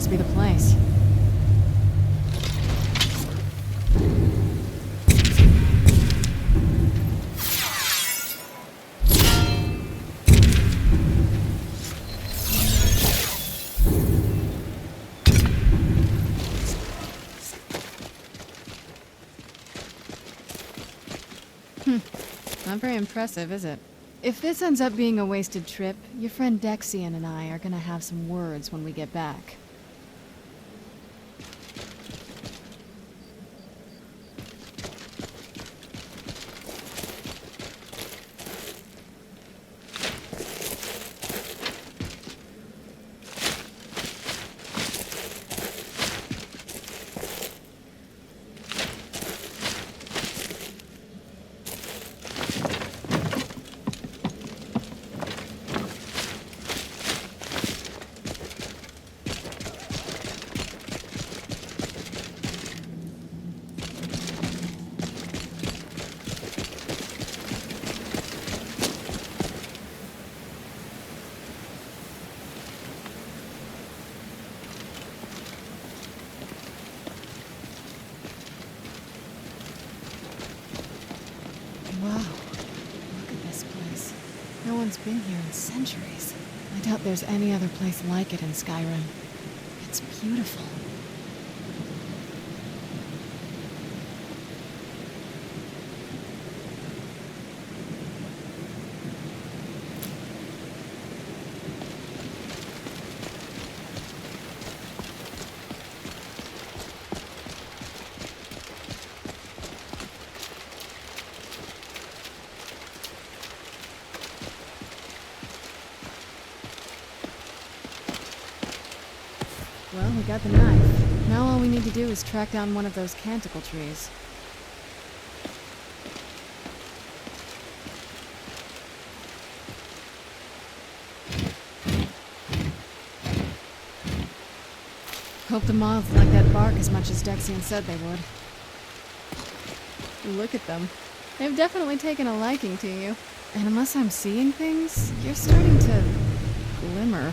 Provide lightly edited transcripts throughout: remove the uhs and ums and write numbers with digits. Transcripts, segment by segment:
must be the place. Not very impressive, is it? If this ends up being a wasted trip, your friend Dexian and I are gonna have some words when we get back. Wow, look at this place. No one's been here in centuries. I doubt there's any other place like it in Skyrim. It's beautiful. Well, we got the knife. Now all we need to do is track down one of those canticle trees. Hope the moths like that bark as much as Dexian said they would. Look at them. They've definitely taken a liking to you. And unless I'm seeing things, you're starting to glimmer.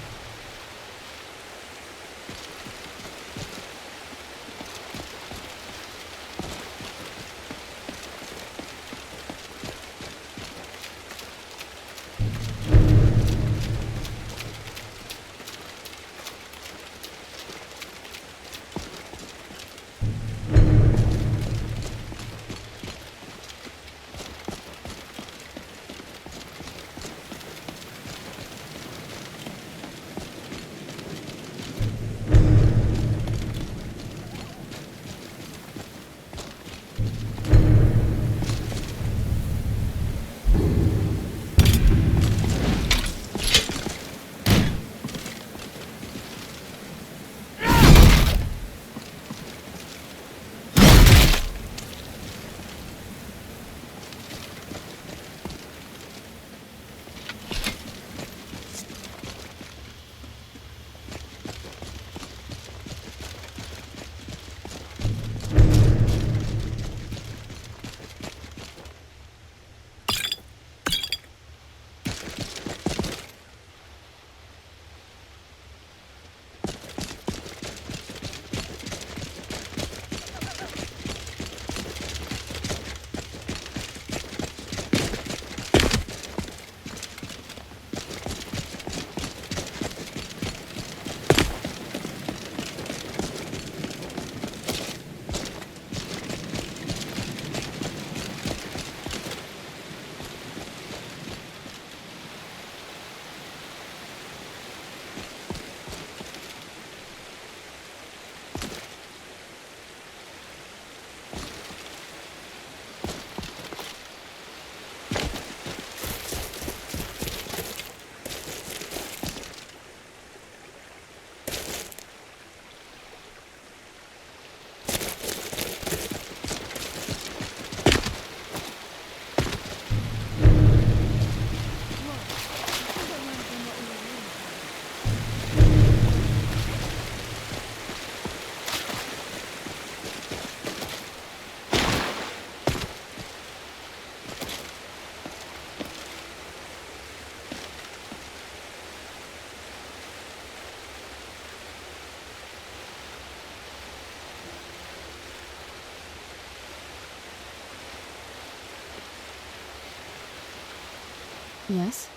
Yes?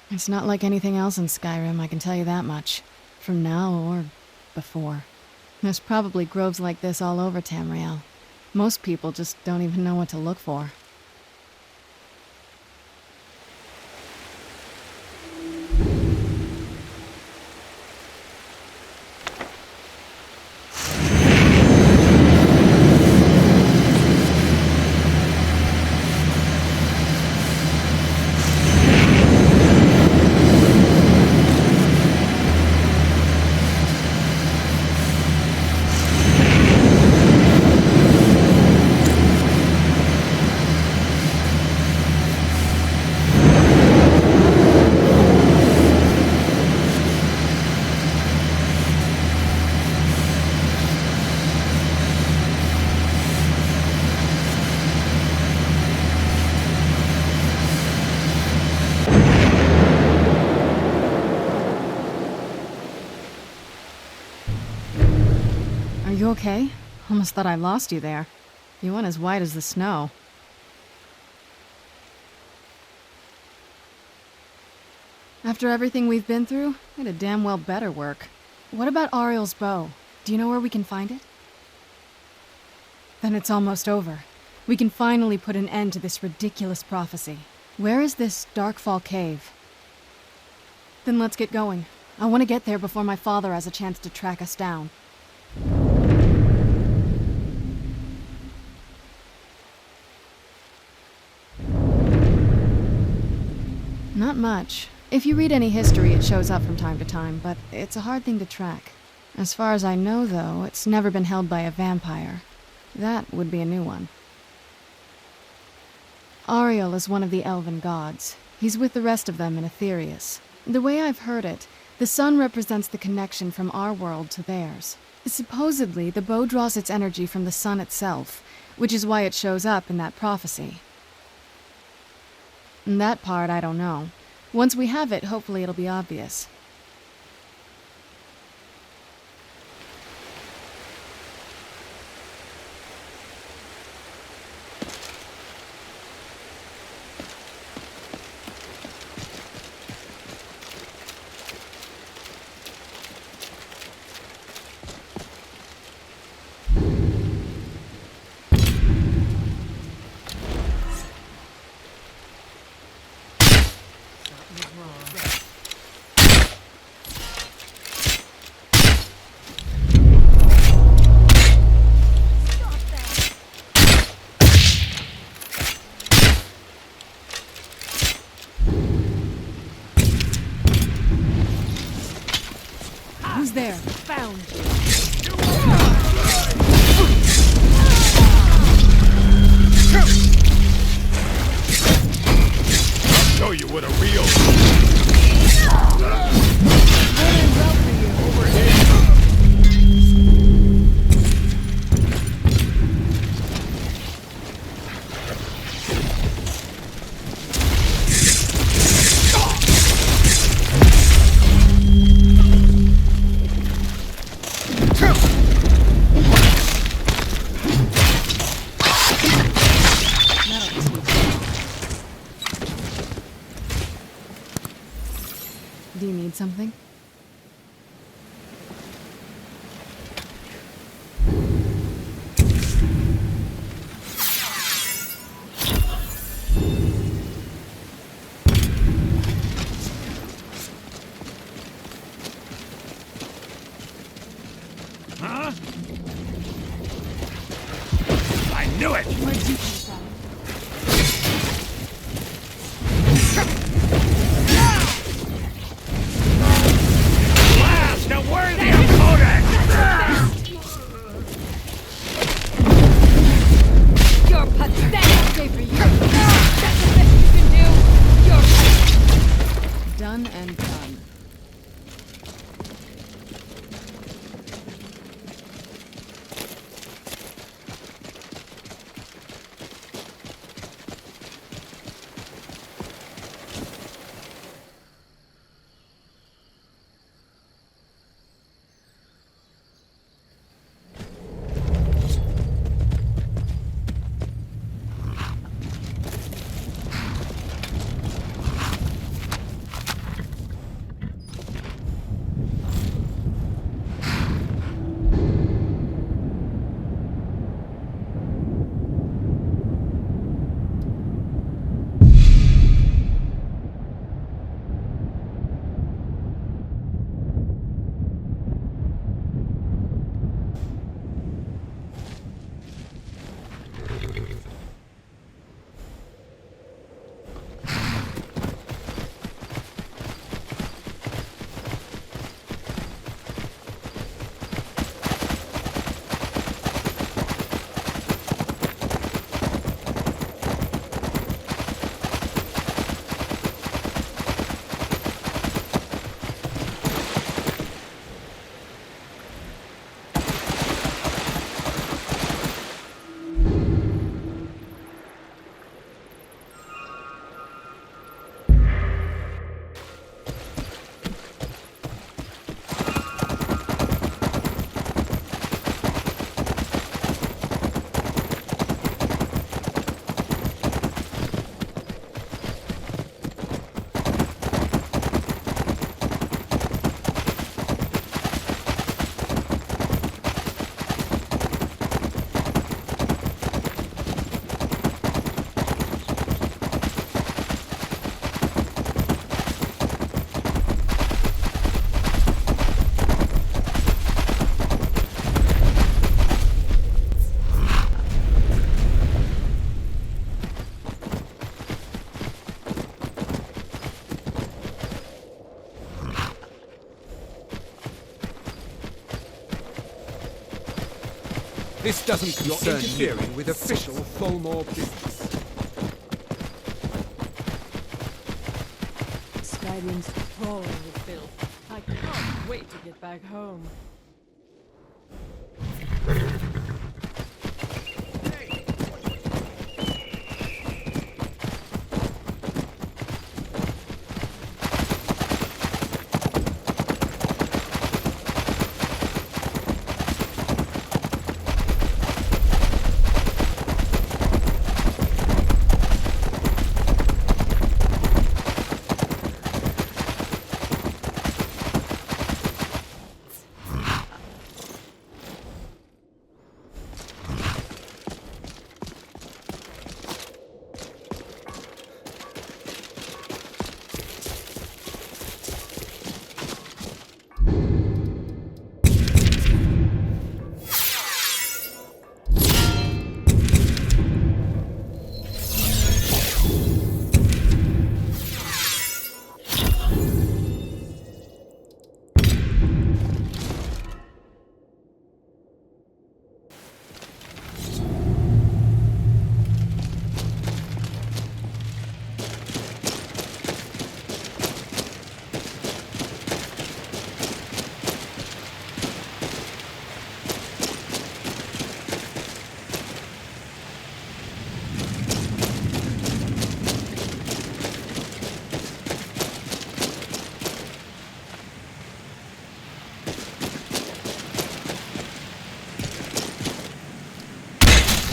It's not like anything else in Skyrim, I can tell you that much. From now or before. There's probably groves like this all over Tamriel. Most people just don't even know what to look for. Are you okay? Almost thought I lost you there. You went as white as the snow. After everything we've been through, it'd damn well better work. What about Ariel's bow? Do you know where we can find it? Then it's almost over. We can finally put an end to this ridiculous prophecy. Where is this Darkfall cave? Then let's get going. I want to get there before my father has a chance to track us down. Not much. If you read any history, it shows up from time to time, but it's a hard thing to track. As far as I know, though, it's never been held by a vampire. That would be a new one. Ariel is one of the elven gods. He's with the rest of them in Aetherius. The way I've heard it, the sun represents the connection from our world to theirs. Supposedly, the bow draws its energy from the sun itself, which is why it shows up in that prophecy. That part, I don't know. Once we have it, hopefully it'll be obvious. Who's there? Found you. Show you what a real Do you need something? Huh? I knew it! Where'd you come from? Blast a worthy opponent! You're pathetic! Okay for you. That's the best you can do. You're pathetic. Done and done. This doesn't concern You're interfering with official Tholmor business. Skyrim's crawling with filth. I can't wait to get back home.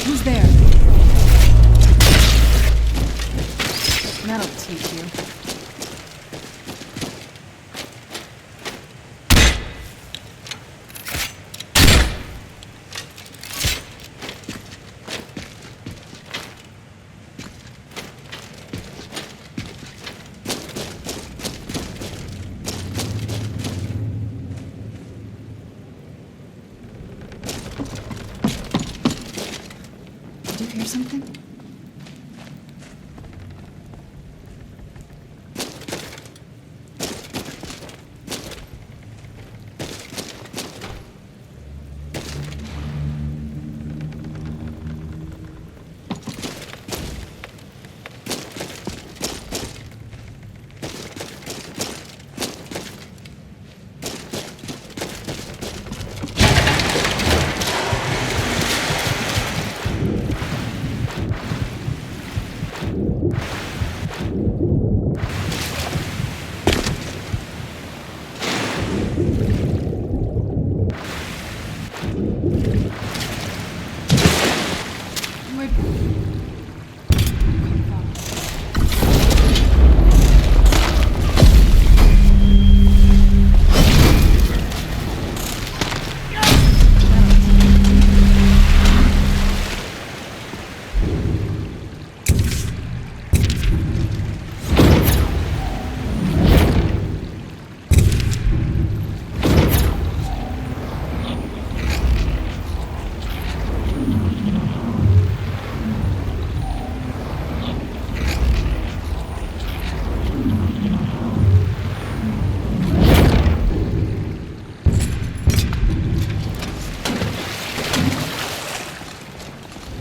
Who's there? That'll teach you. Did you hear something?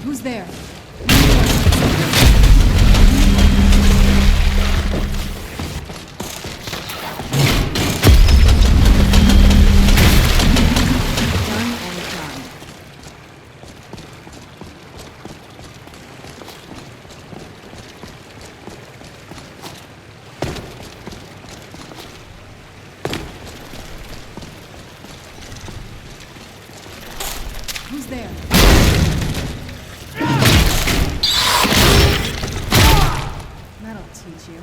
Who's there? Done and done. Who's there? That'll teach you.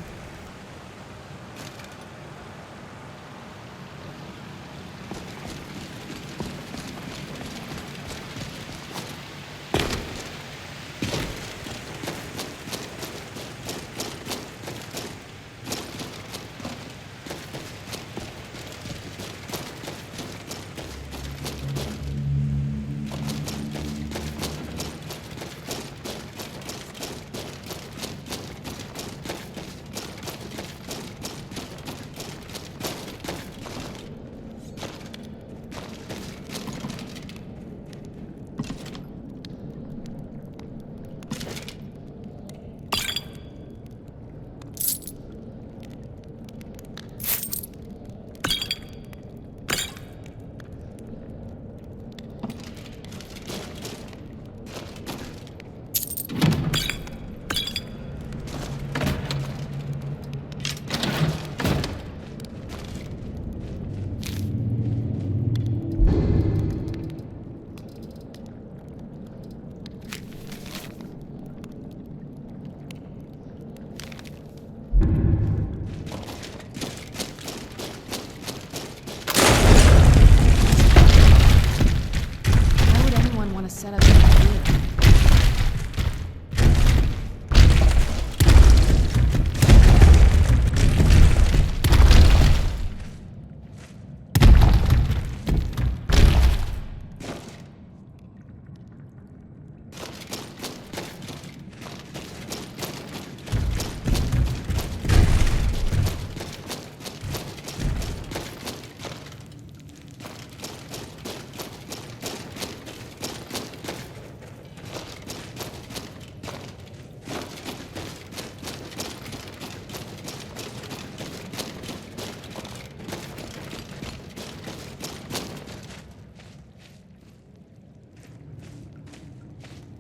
set up here.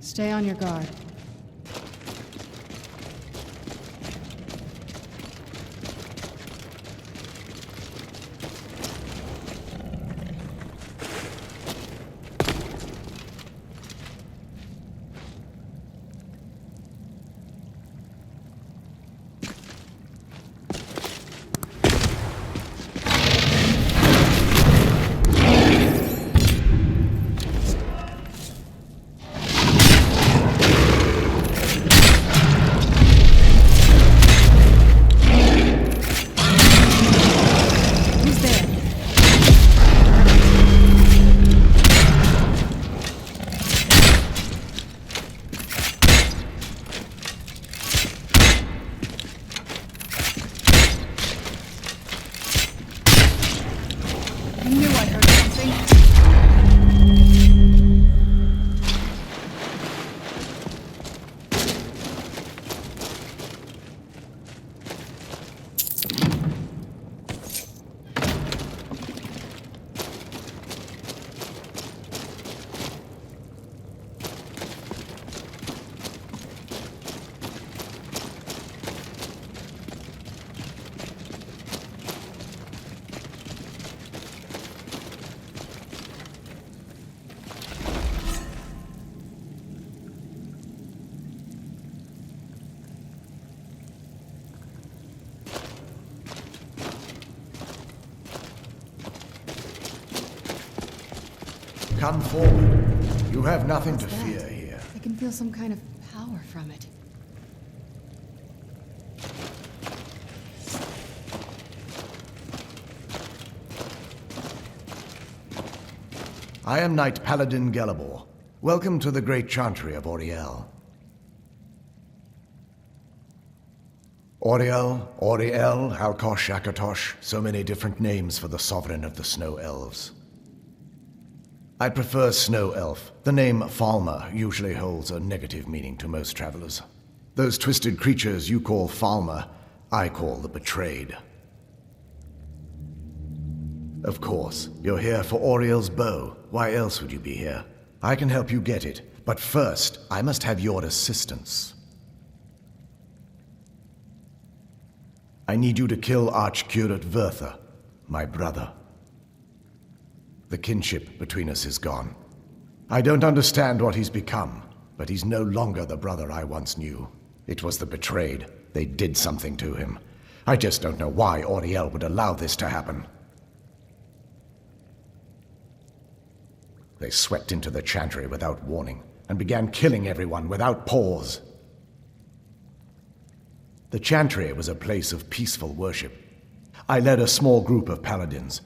Stay on your guard. Come forward. You have nothing to fear here. I can feel some kind of power from it. I am Knight Paladin Gelabor. Welcome to the Great Chantry of Auriel. Auriel, Alkosh, Akatosh, so many different names for the sovereign of the Snow Elves. I prefer Snow Elf. The name Falmer usually holds a negative meaning to most travelers. Those twisted creatures you call Falmer, I call the Betrayed. Of course, you're here for Auriel's bow. Why else would you be here? I can help you get it, but first, I must have your assistance. I need you to kill Archcurate Vertha, my brother. The kinship between us is gone. I don't understand what he's become, but he's no longer the brother I once knew. It was the Betrayed. They did something to him. I just don't know why Auriel would allow this to happen. They swept into the Chantry without warning, and began killing everyone without pause. The Chantry was a place of peaceful worship. I led a small group of paladins,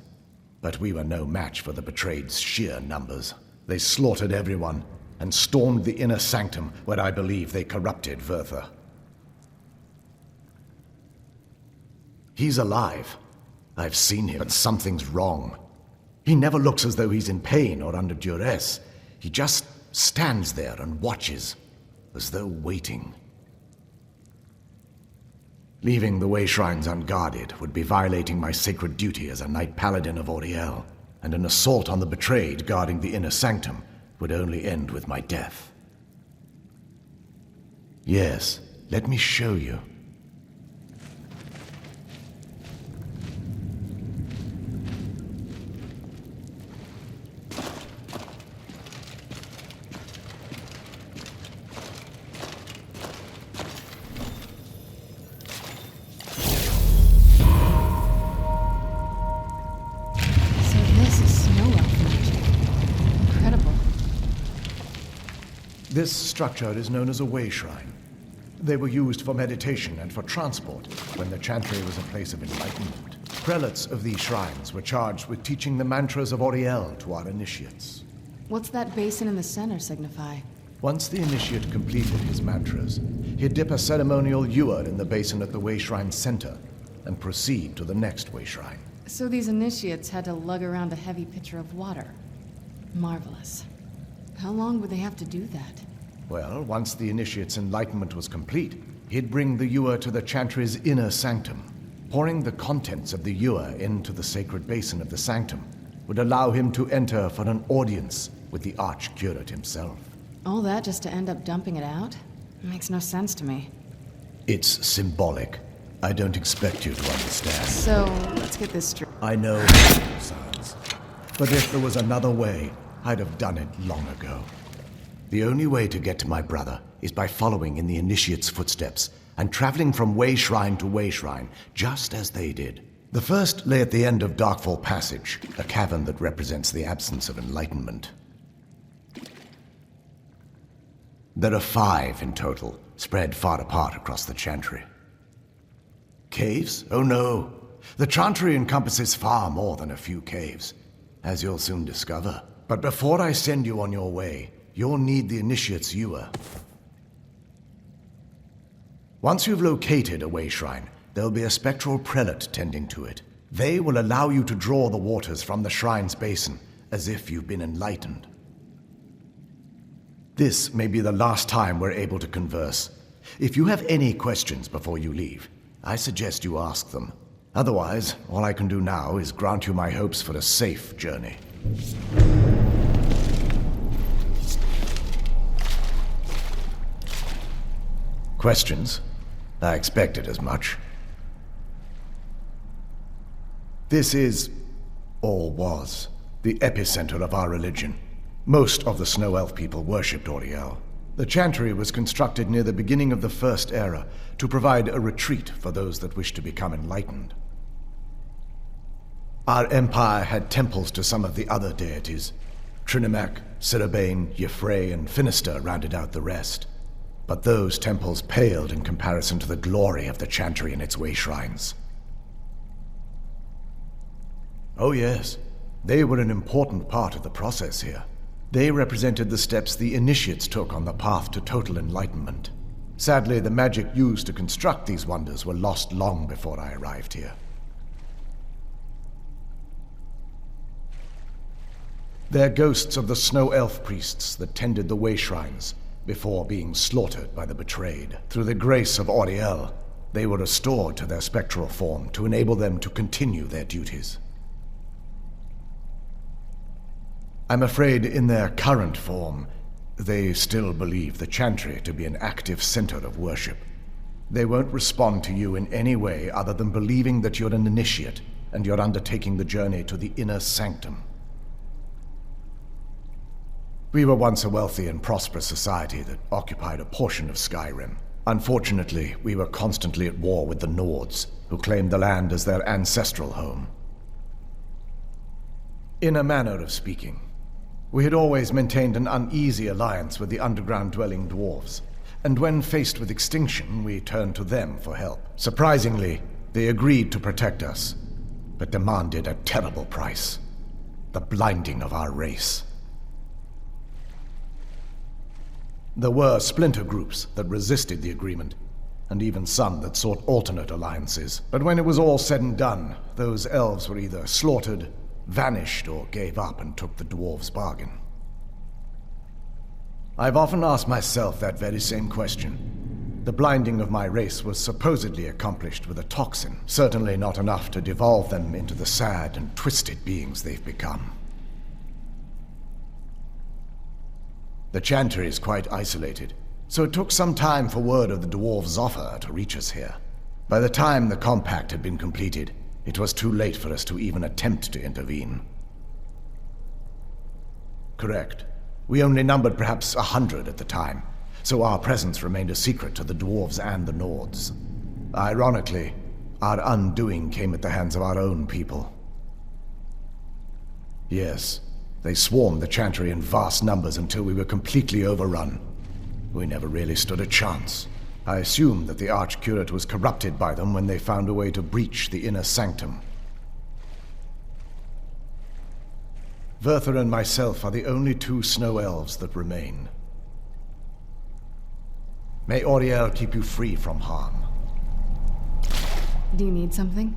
but we were no match for the Betrayed's sheer numbers. They slaughtered everyone, and stormed the inner sanctum where I believe they corrupted Vertha. He's alive. I've seen him, but something's wrong. He never looks as though he's in pain or under duress. He just stands there and watches, as though waiting. Leaving the way shrines unguarded would be violating my sacred duty as a Knight Paladin of Auriel, and an assault on the Betrayed guarding the inner sanctum would only end with my death. Yes, let me show you. This structure is known as a way shrine. They were used for meditation and for transport when the chantry was a place of enlightenment. Prelates of these shrines were charged with teaching the mantras of Auriel to our initiates. What's that basin in the center signify? Once the initiate completed his mantras, he'd dip a ceremonial ewer in the basin at the way shrine's center and proceed to the next way shrine. So these initiates had to lug around a heavy pitcher of water. Marvelous. How long would they have to do that? Well, once the initiate's enlightenment was complete, he'd bring the ewer to the chantry's inner sanctum. Pouring the contents of the ewer into the sacred basin of the sanctum would allow him to enter for an audience with the archcurate himself. All that just to end up dumping it out? Makes no sense to me. It's symbolic. I don't expect you to understand. So, let's get this straight. I know sounds. But if there was another way, I'd have done it long ago. The only way to get to my brother is by following in the initiate's footsteps and traveling from way shrine to way shrine, just as they did. The first lay at the end of Darkfall Passage, a cavern that represents the absence of enlightenment. There are 5 in total, spread far apart across the chantry. Caves? Oh no. The chantry encompasses far more than a few caves, as you'll soon discover. But before I send you on your way, you'll need the initiate's ewer. Once you've located a way shrine, there'll be a spectral prelate tending to it. They will allow you to draw the waters from the shrine's basin, as if you've been enlightened. This may be the last time we're able to converse. If you have any questions before you leave, I suggest you ask them. Otherwise, all I can do now is grant you my hopes for a safe journey. Questions? I expected as much. This is, or was, the epicenter of our religion. Most of the Snow Elf people worshipped Auriel. The chantry was constructed near the beginning of the First Era to provide a retreat for those that wished to become enlightened. Our empire had temples to some of the other deities. Trinimac, Ciribane, Yffrey, and Finister rounded out the rest. But those temples paled in comparison to the glory of the chantry and its way shrines. Oh yes, they were an important part of the process here. They represented the steps the initiates took on the path to total enlightenment. Sadly, the magic used to construct these wonders were lost long before I arrived here. They're ghosts of the Snow Elf priests that tended the way shrines before being slaughtered by the betrayed. Through the grace of Auriel, they were restored to their spectral form to enable them to continue their duties. I'm afraid in their current form, they still believe the chantry to be an active center of worship. They won't respond to you in any way other than believing that you're an initiate and you're undertaking the journey to the inner sanctum. We were once a wealthy and prosperous society that occupied a portion of Skyrim. Unfortunately, we were constantly at war with the Nords, who claimed the land as their ancestral home. In a manner of speaking, we had always maintained an uneasy alliance with the underground-dwelling dwarves, and when faced with extinction, we turned to them for help. Surprisingly, they agreed to protect us, but demanded a terrible price: the blinding of our race. There were splinter groups that resisted the agreement, and even some that sought alternate alliances. But when it was all said and done, those elves were either slaughtered, vanished, or gave up and took the dwarves' bargain. I've often asked myself that very same question. The blinding of my race was supposedly accomplished with a toxin, certainly not enough to devolve them into the sad and twisted beings they've become. The chantry is quite isolated, so it took some time for word of the dwarves' offer to reach us here. By the time the compact had been completed, it was too late for us to even attempt to intervene. Correct. We only numbered perhaps 100 at the time, so our presence remained a secret to the dwarves and the Nords. Ironically, our undoing came at the hands of our own people. Yes, they swarmed the chantry in vast numbers until we were completely overrun. We never really stood a chance. I assumed that the Archcurate was corrupted by them when they found a way to breach the inner sanctum. Verther and myself are the only two snow elves that remain. May Auriel keep you free from harm. Do you need something?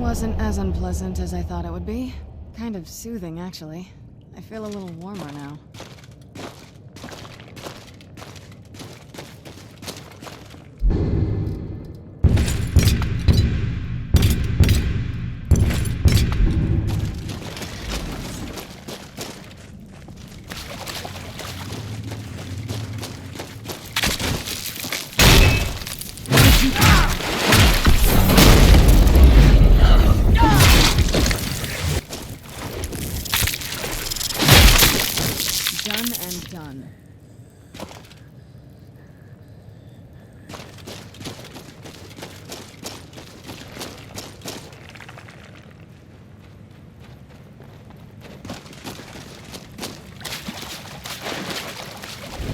Wasn't as unpleasant as I thought it would be. Kind of soothing, actually. I feel a little warmer now. Done and done.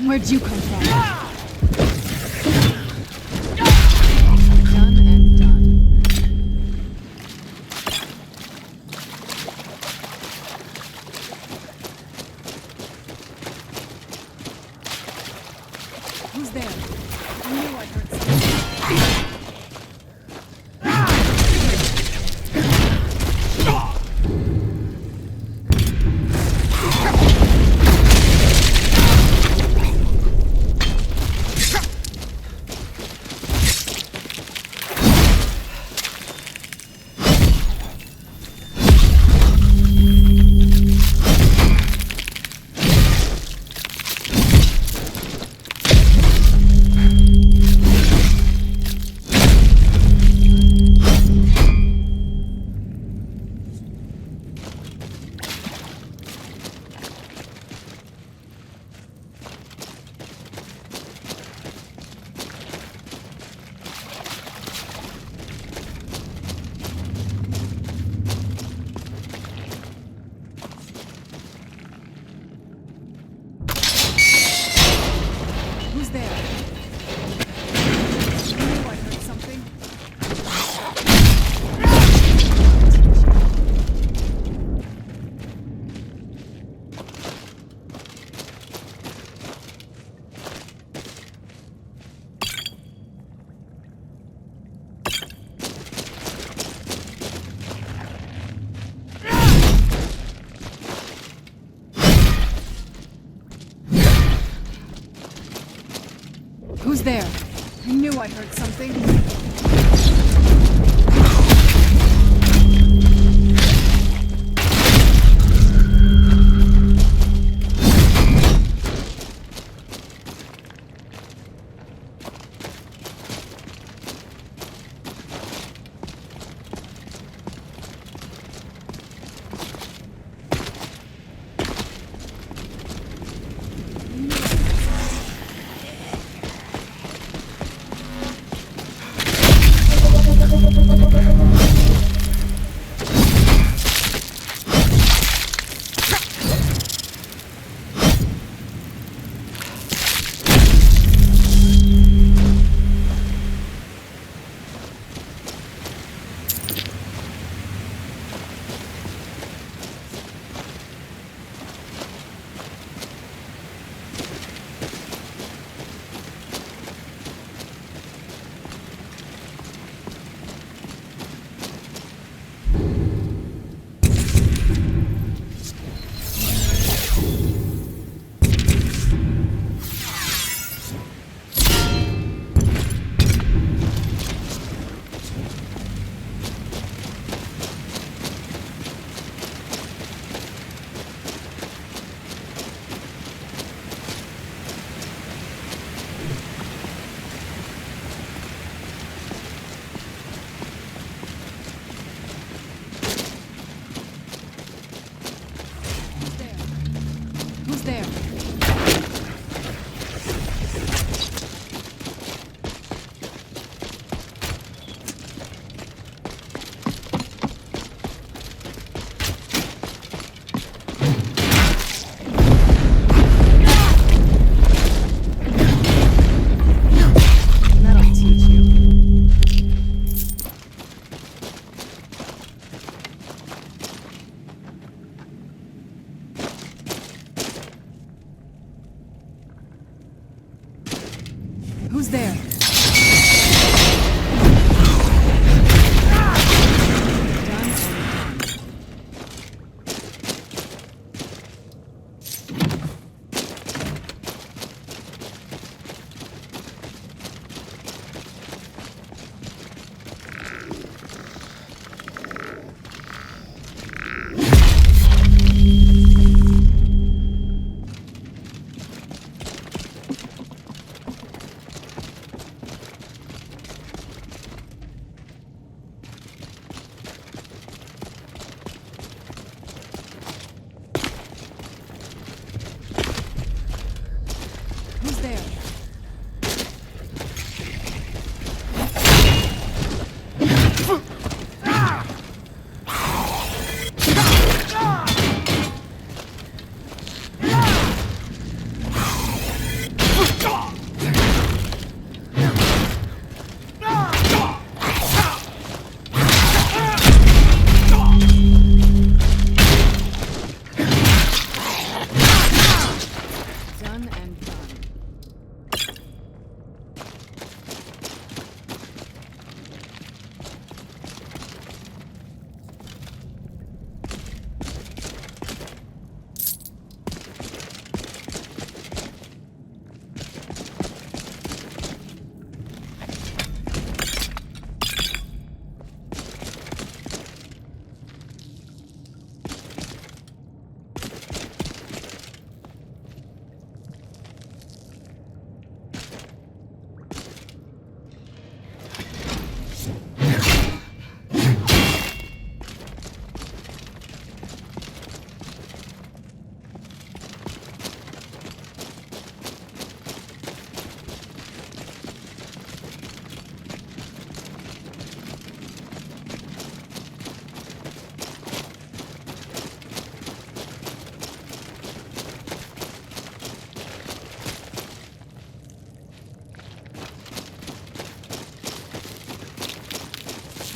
Where'd you come from? Done and done. Who's there? I knew I heard something. Who's there? I knew I heard something. Who's there? I knew I heard something. Who's there? Who's there? Done and done.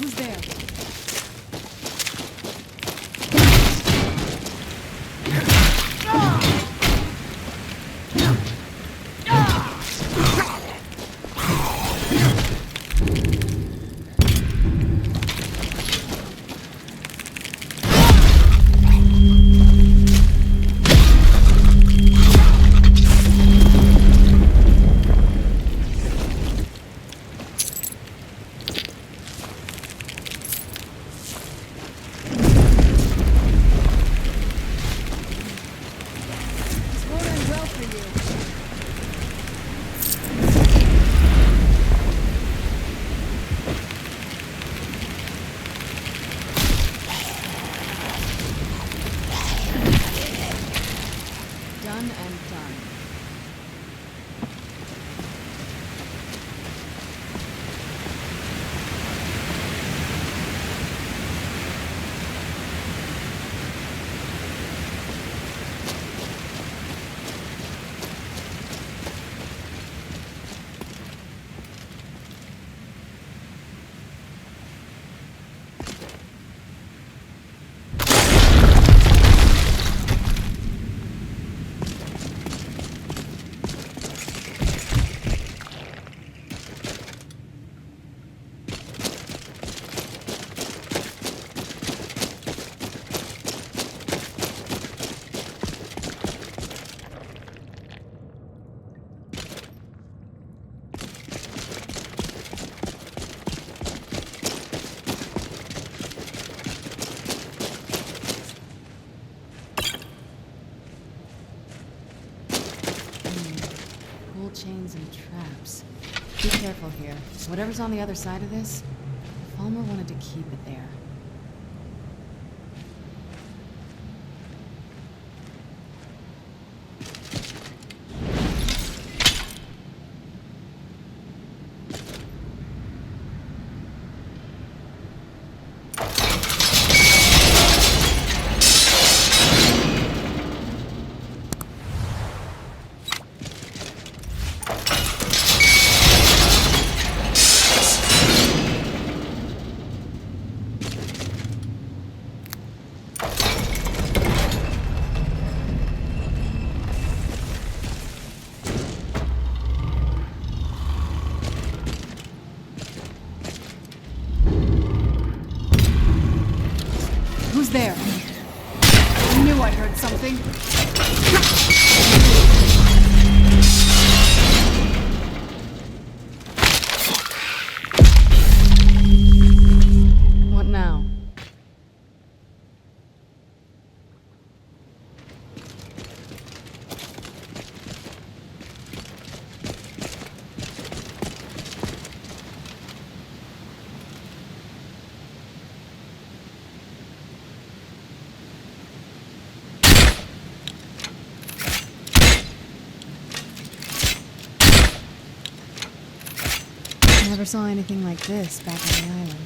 Who's there? It's going well for you. Done and done. Cool chains and traps. Be careful here. Whatever's on the other side of this, Falmer wanted to keep it there. I knew I heard something. What now? Never saw anything like this back on the island.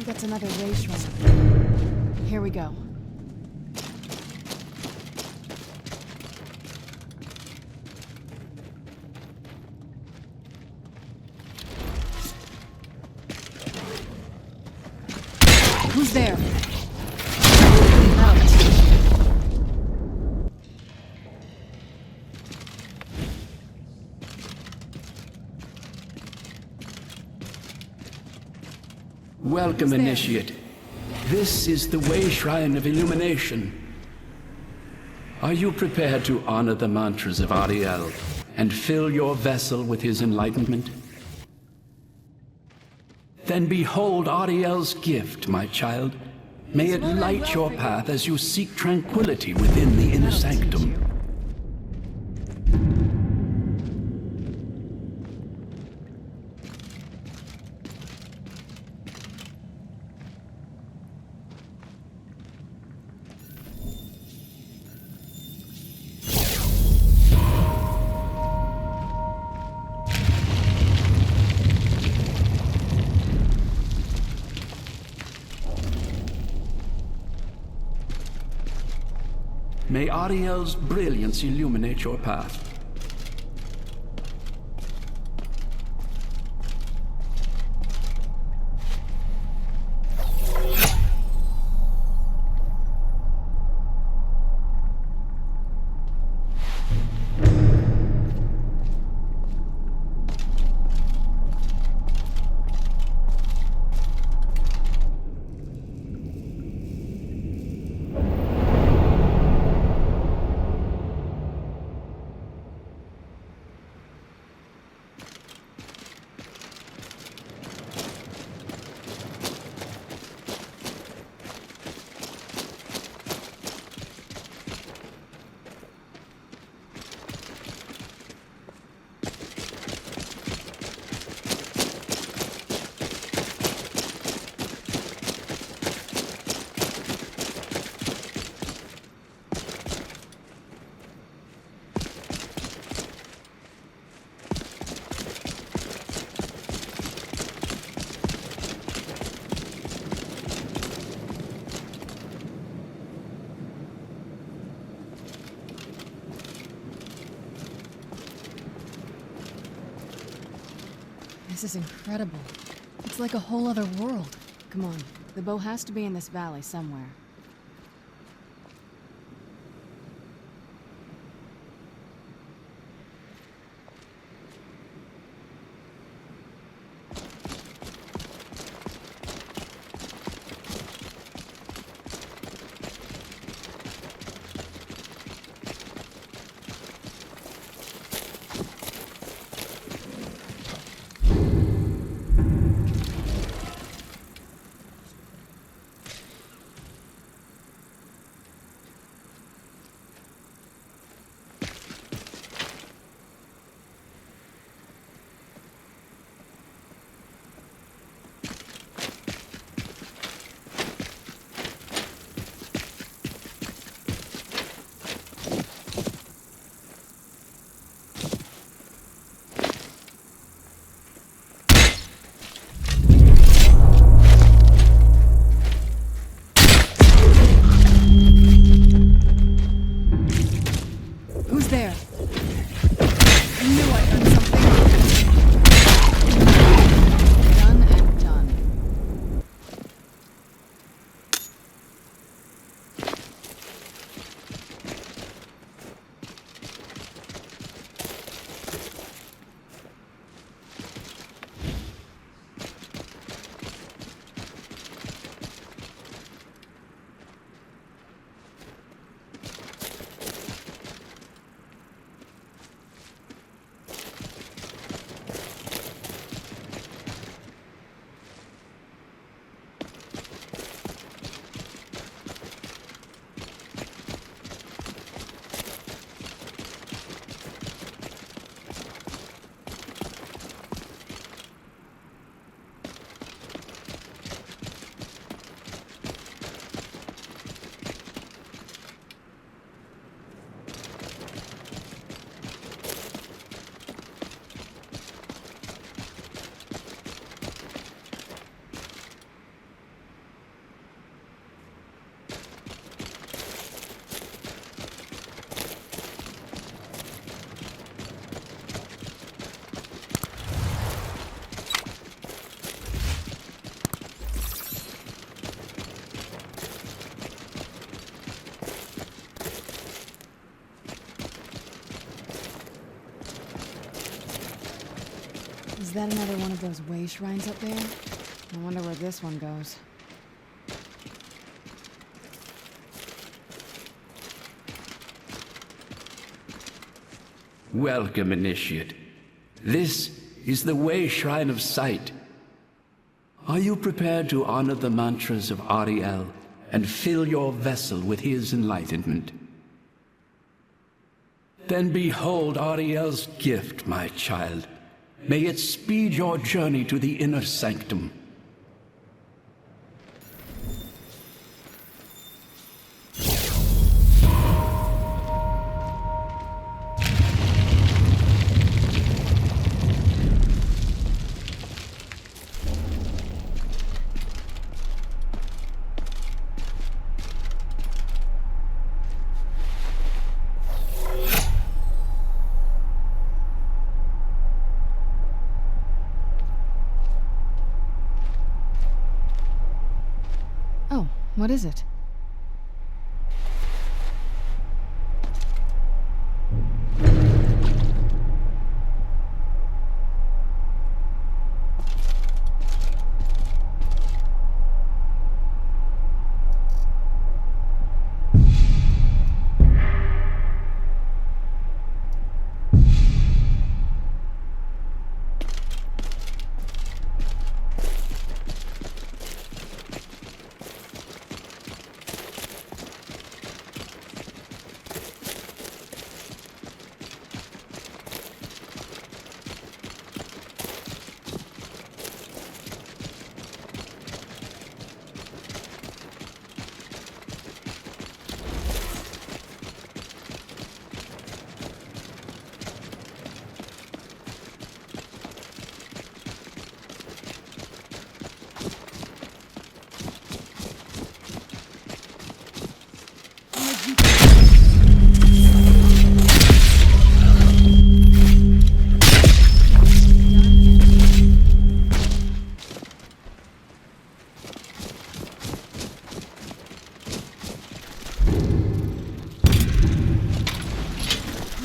That's another way shrine. Here we go. Who's there? Out. Welcome, Initiate. This is the Way Shrine of Illumination. Are you prepared to honor the mantras of Ariel and fill your vessel with his enlightenment? Then behold Ariel's gift, my child. May it light your path as you seek tranquility within the inner sanctum. May Ariel's brilliance illuminate your path. This is incredible. It's like a whole other world. Come on, the bow has to be in this valley somewhere. Is that another one of those way shrines up there? I wonder where this one goes. Welcome, Initiate. This is the Way Shrine of Sight. Are you prepared to honor the mantras of Ariel and fill your vessel with his enlightenment? Then behold Ariel's gift, my child. May it speed your journey to the inner sanctum. Oh, what is it?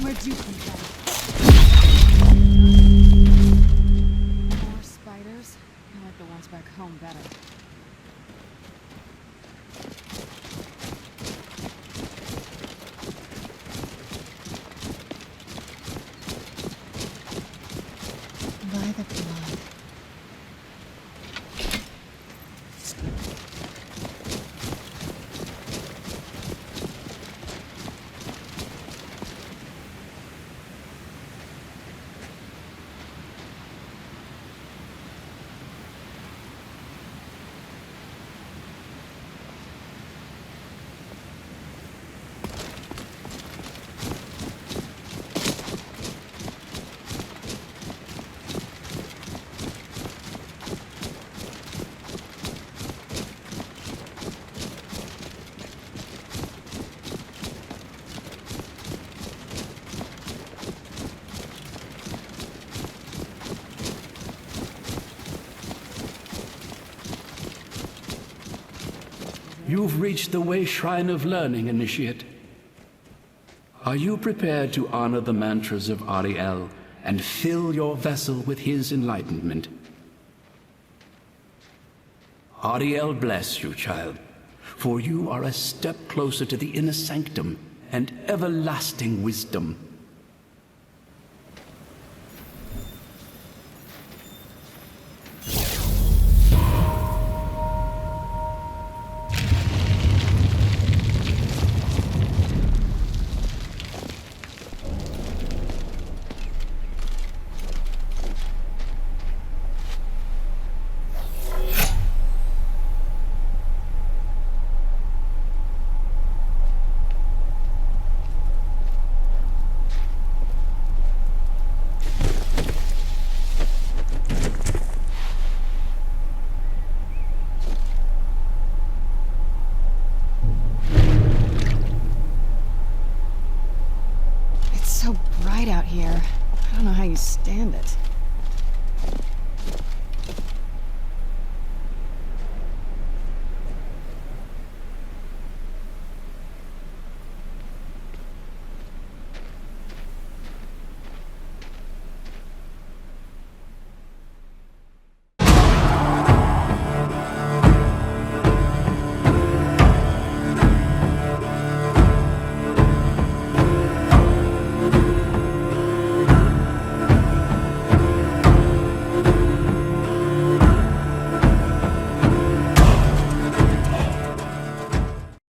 Where'd you come from? More spiders? I like the ones back home better. By the blood. You've reached the Way Shrine of Learning, Initiate. Are you prepared to honor the mantras of Ariel and fill your vessel with his enlightenment? Ariel bless you, child, for you are a step closer to the inner sanctum and everlasting wisdom.